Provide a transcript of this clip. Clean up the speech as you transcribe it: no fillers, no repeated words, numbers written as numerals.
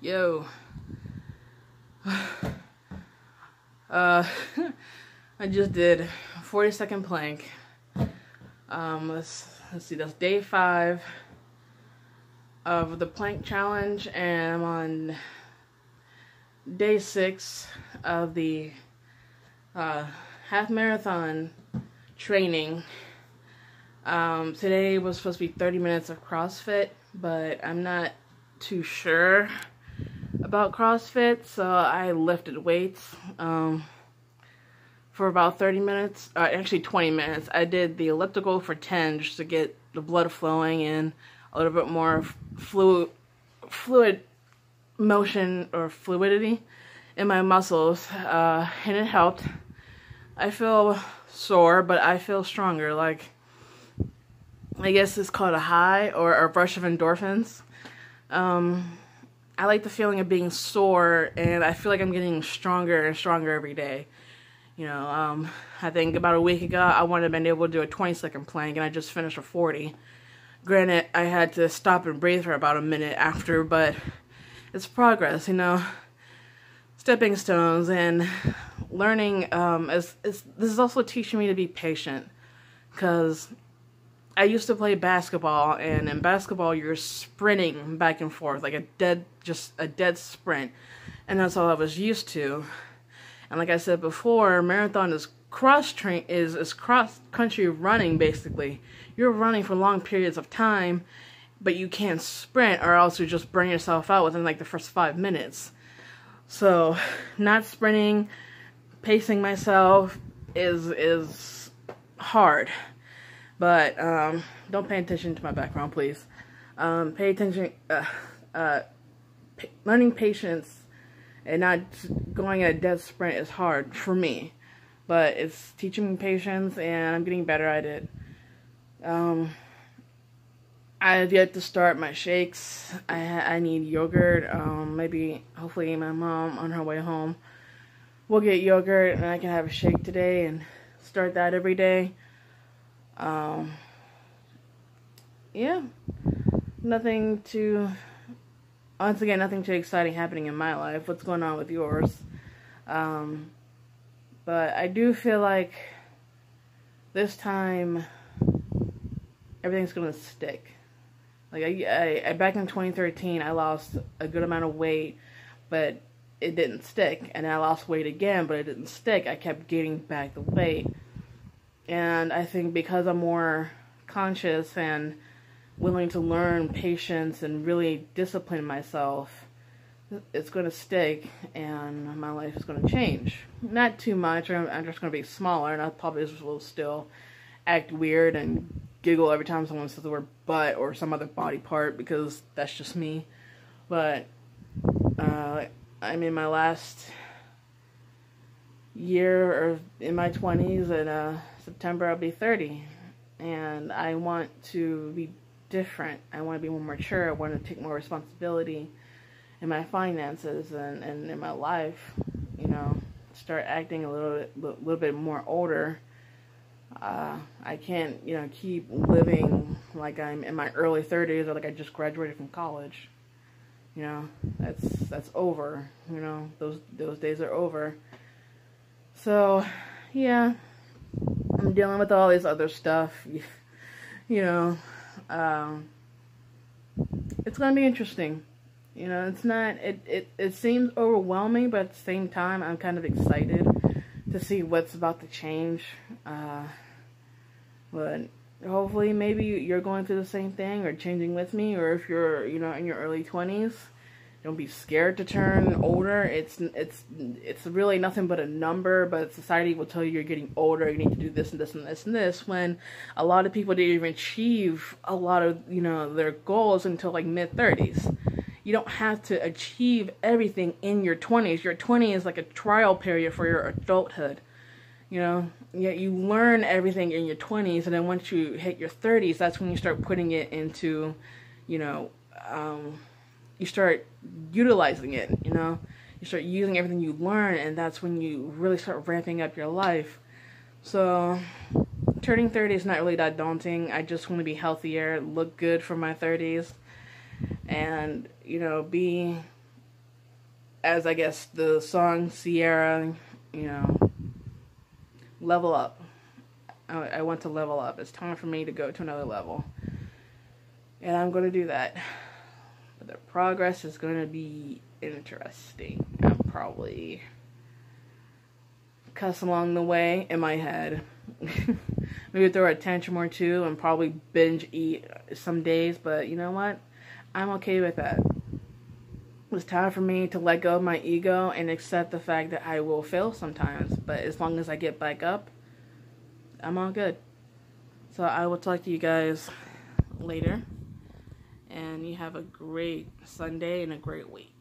Yo. I just did a 40-second plank. Let's see, that's day 5 of the plank challenge, and I'm on day 6 of the half marathon training. Today was supposed to be 30 minutes of CrossFit, but I'm not too sure about CrossFit, so I lifted weights for about 30 minutes, actually 20 minutes. I did the elliptical for 10 just to get the blood flowing and a little bit more fluid motion or fluidity in my muscles, and it helped. I feel sore, but I feel stronger. Like, I guess it's called a high or a rush of endorphins. I like the feeling of being sore, and I feel like I'm getting stronger and stronger every day. You know, I think about a week ago, I wouldn't have been able to do a 20-second plank, and I just finished a 40. Granted, I had to stop and breathe for about a minute after, but it's progress, you know. Stepping stones and learning. This is also teaching me to be patient, because I used to play basketball, and in basketball you're sprinting back and forth like just a dead sprint, and that's all I was used to. And like I said before, marathon is cross country running. Basically, you're running for long periods of time, but you can't sprint, or else you just burn yourself out within like the first 5 minutes. So, not sprinting, pacing myself is hard. But don't pay attention to my background, please. Pay attention. Learning patience and not going at a dead sprint is hard for me, but it's teaching me patience, and I'm getting better at it. I have yet to start my shakes. I need yogurt. Hopefully my mom on her way home will get yogurt, and I can have a shake today and start that every day. Yeah, nothing too exciting happening in my life. What's going on with yours? But I do feel like this time everything's gonna stick. Like I back in 2013, I lost a good amount of weight, but it didn't stick, and I lost weight again, but it didn't stick. I kept gaining back the weight. And I think because I'm more conscious and willing to learn patience and really discipline myself, it's going to stick, and my life is going to change. Not too much. I'm just going to be smaller, and I probably will still act weird and giggle every time someone says the word butt or some other body part, because that's just me. But I'm in my last year, or in my 20s, and September I'll be 30, and I want to be different. I want to be more mature. I want to take more responsibility in my finances and in my life. You know, start acting a little bit more older. I can't, you know, keep living like I'm in my early 30s or like I just graduated from college. You know, that's over. You know, those days are over. So, yeah. I'm dealing with all this other stuff, you know. It's gonna be interesting. You know, it's not. It seems overwhelming, but at the same time, I'm kind of excited to see what's about to change. But hopefully, maybe you're going through the same thing or changing with me, or if you're, you know, in your early 20s. Don't be scared to turn older. It's really nothing but a number, but society will tell you you're getting older, you need to do this and this and this and this, when a lot of people didn't even achieve a lot of, you know, their goals until like mid-30s. You don't have to achieve everything in your 20s. Your 20s is like a trial period for your adulthood. You know, you learn everything in your 20s, and then once you hit your 30s, that's when you start putting it into, you know, you start utilizing it, you know. You start using everything you learn, and that's when you really start ramping up your life. So, turning 30 is not really that daunting. I just want to be healthier, look good for my 30s, and, you know, be as I guess the song Sierra, you know, level up. I want to level up. It's time for me to go to another level. And I'm going to do that. But the progress is going to be interesting. I'll probably cuss along the way in my head. Maybe throw a tantrum or two and probably binge eat some days. But you know what? I'm okay with that. It's time for me to let go of my ego and accept the fact that I will fail sometimes. But as long as I get back up, I'm all good. So I will talk to you guys later. And you have a great Sunday and a great week.